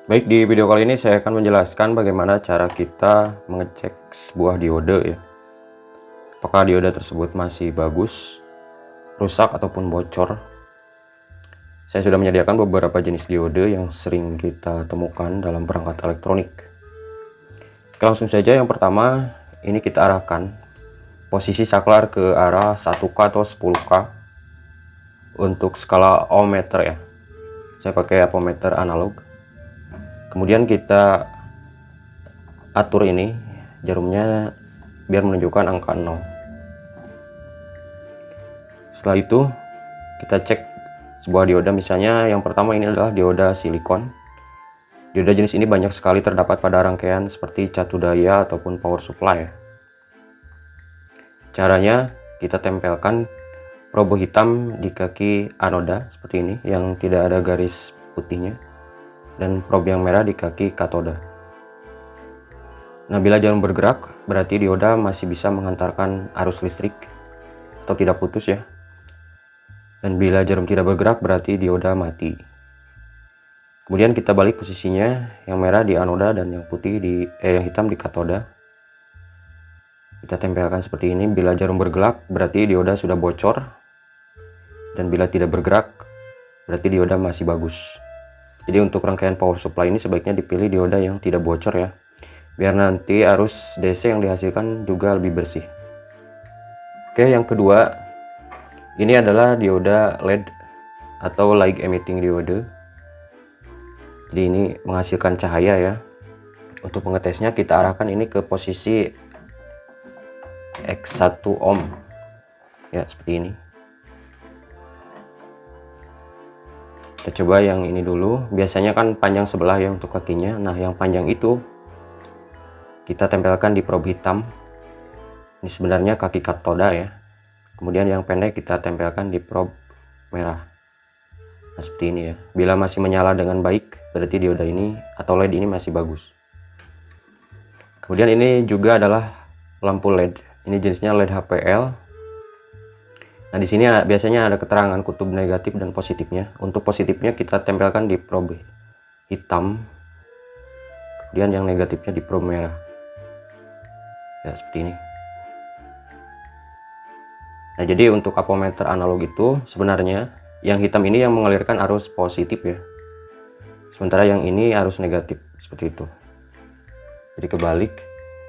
Baik, di video kali ini saya akan menjelaskan bagaimana cara kita mengecek sebuah diode ya. Apakah diode tersebut masih bagus, rusak ataupun bocor. Saya sudah menyediakan beberapa jenis diode yang sering kita temukan dalam perangkat elektronik. Oke, langsung saja. Yang pertama, ini kita arahkan posisi saklar ke arah 1K atau 10K untuk skala ohmmeter ya. Saya pakai ampermeter analog. Kemudian kita atur ini jarumnya biar menunjukkan angka 0. Setelah itu kita cek sebuah dioda, misalnya yang pertama ini adalah dioda silikon. Dioda jenis ini banyak sekali terdapat pada rangkaian seperti catu daya ataupun power supply. Caranya kita tempelkan probe hitam di kaki anoda seperti ini yang tidak ada garis putihnya, dan probe yang merah di kaki katoda. Nah, bila jarum bergerak berarti dioda masih bisa menghantarkan arus listrik atau tidak putus ya. Dan bila jarum tidak bergerak berarti dioda mati. Kemudian kita balik posisinya, yang merah di anoda dan yang putih yang hitam di katoda. Kita tempelkan seperti ini. Bila jarum bergerak berarti dioda sudah bocor, dan bila tidak bergerak berarti dioda masih bagus. Jadi untuk rangkaian power supply ini sebaiknya dipilih dioda yang tidak bocor ya, biar nanti arus DC yang dihasilkan juga lebih bersih. Oke, yang kedua ini adalah dioda LED atau light emitting diode. Jadi ini menghasilkan cahaya ya. Untuk pengetesnya kita arahkan ini ke posisi X1 ohm ya, seperti ini. Kita coba yang ini dulu. Biasanya kan panjang sebelah ya untuk kakinya. Nah, yang panjang itu kita tempelkan di probe hitam. Ini sebenarnya kaki katoda ya. Kemudian yang pendek kita tempelkan di probe merah. Nah, seperti ini ya. Bila masih menyala dengan baik berarti dioda ini atau LED ini masih bagus. Kemudian ini juga adalah lampu LED. Ini jenisnya LED HPL. Nah, di sini biasanya ada keterangan kutub negatif dan positifnya. Untuk positifnya kita tempelkan di probe hitam. Kemudian yang negatifnya di probe merah. Ya, seperti ini. Nah, jadi untuk ampermeter analog itu sebenarnya yang hitam ini yang mengalirkan arus positif ya. Sementara yang ini arus negatif, seperti itu. Jadi kebalik.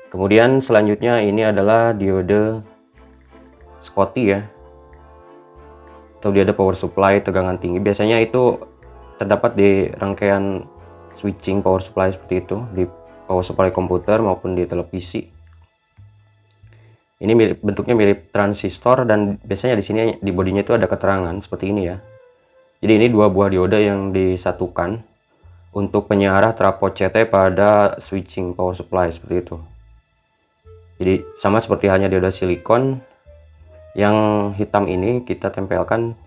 Kemudian selanjutnya ini adalah diode Schottky ya, atau diode power supply tegangan tinggi. Biasanya itu terdapat di rangkaian switching power supply seperti itu, di power supply komputer maupun di televisi. Ini bentuknya mirip transistor, dan biasanya di sini di bodinya itu ada keterangan seperti ini ya. Jadi ini dua buah diode yang disatukan untuk penyiar trafo CT pada switching power supply seperti itu. Jadi sama seperti halnya dioda silikon, yang hitam ini kita tempelkan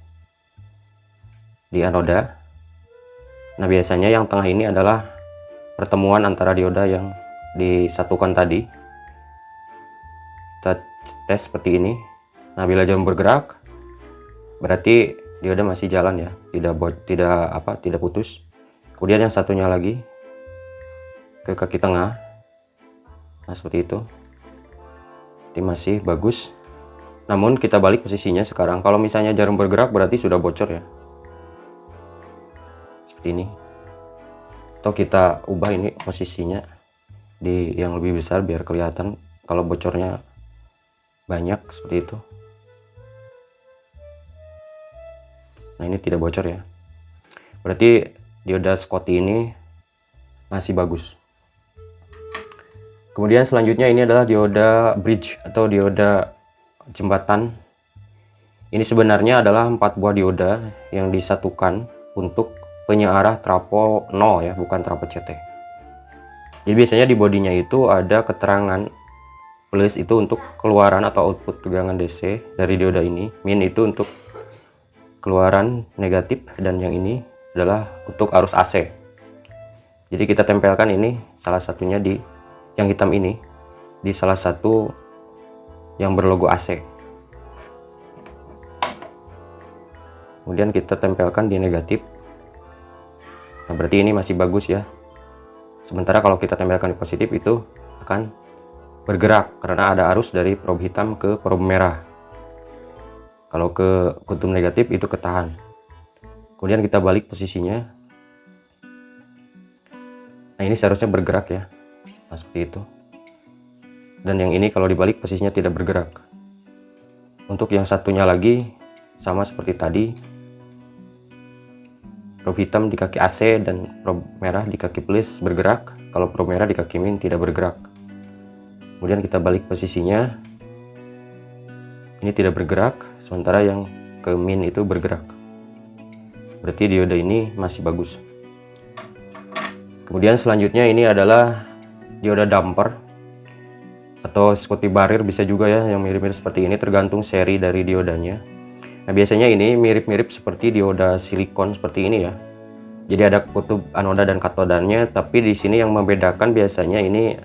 di anoda. Nah, biasanya yang tengah ini adalah pertemuan antara dioda yang disatukan tadi. Kita tes seperti ini. Nah, bila jarum bergerak berarti dioda masih jalan ya, tidak putus. Kemudian yang satunya lagi ke kaki tengah. Nah, seperti itu. Ini masih bagus. Namun kita balik posisinya sekarang. Kalau misalnya jarum bergerak berarti sudah bocor ya. Seperti ini. Atau kita ubah ini posisinya di yang lebih besar biar kelihatan kalau bocornya banyak, seperti itu. Nah, ini tidak bocor ya. Berarti dioda Schottky ini masih bagus. Kemudian selanjutnya ini adalah dioda bridge atau dioda jembatan. Ini sebenarnya adalah 4 buah dioda yang disatukan untuk penyearah trafo 0 ya, bukan trafo CT. Jadi biasanya di bodinya itu ada keterangan plus itu untuk keluaran atau output tegangan DC dari dioda ini, min itu untuk keluaran negatif, dan yang ini adalah untuk arus AC. Jadi kita tempelkan ini salah satunya di yang hitam ini di salah satu yang berlogo AC. Kemudian kita tempelkan di negatif. Nah, berarti ini masih bagus ya. Sementara kalau kita tempelkan di positif itu akan bergerak karena ada arus dari probe hitam ke probe merah. Kalau ke kutub negatif itu ketahan. Kemudian kita balik posisinya. Nah, ini seharusnya bergerak ya. Nah, seperti itu. Dan yang ini kalau dibalik posisinya tidak bergerak. Untuk yang satunya lagi sama seperti tadi. Probe hitam di kaki AC dan probe merah di kaki plus bergerak. Kalau probe merah di kaki min tidak bergerak. Kemudian kita balik posisinya. Ini tidak bergerak, sementara yang ke min itu bergerak. Berarti dioda ini masih bagus. Kemudian selanjutnya ini adalah dioda damper atau Scotty Barrier bisa juga ya, yang mirip-mirip seperti ini, tergantung seri dari diodanya. Nah, biasanya ini mirip-mirip seperti dioda silikon seperti ini ya. Jadi ada kutub anoda dan katodanya, tapi di sini yang membedakan biasanya ini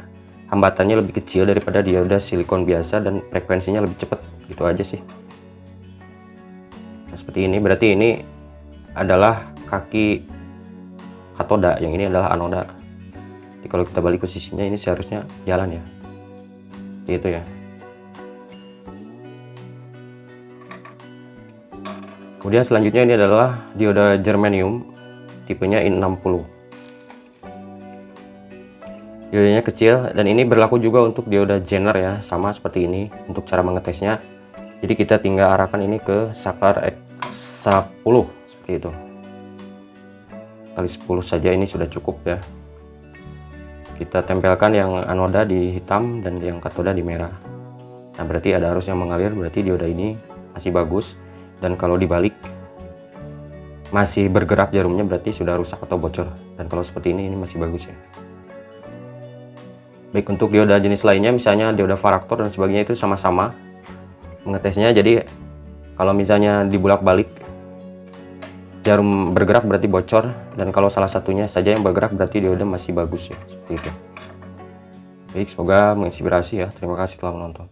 hambatannya lebih kecil daripada dioda silikon biasa dan frekuensinya lebih cepat, gitu aja sih. Nah, seperti ini berarti ini adalah kaki katoda, yang ini adalah anoda. Jadi kalau kita balik posisinya ini seharusnya jalan ya, seperti itu ya. Kemudian selanjutnya ini adalah dioda germanium tipenya I60. Diodanya kecil dan ini berlaku juga untuk dioda Zener ya, sama seperti ini untuk cara mengetesnya. Jadi kita tinggal arahkan ini ke saklar X10 seperti itu. Kali 10 saja ini sudah cukup ya. Kita tempelkan yang anoda di hitam dan yang katoda di merah. Nah, berarti ada arus yang mengalir, berarti dioda ini masih bagus. Dan kalau dibalik masih bergerak jarumnya berarti sudah rusak atau bocor. Dan kalau seperti ini masih bagus ya. Baik, untuk dioda jenis lainnya misalnya dioda varaktor dan sebagainya itu sama-sama mengetesnya. Jadi kalau misalnya dibulak-balik jarum bergerak berarti bocor, dan kalau salah satunya saja yang bergerak berarti dioda masih bagus ya, seperti itu. Baik, semoga menginspirasi ya. Terima kasih telah menonton.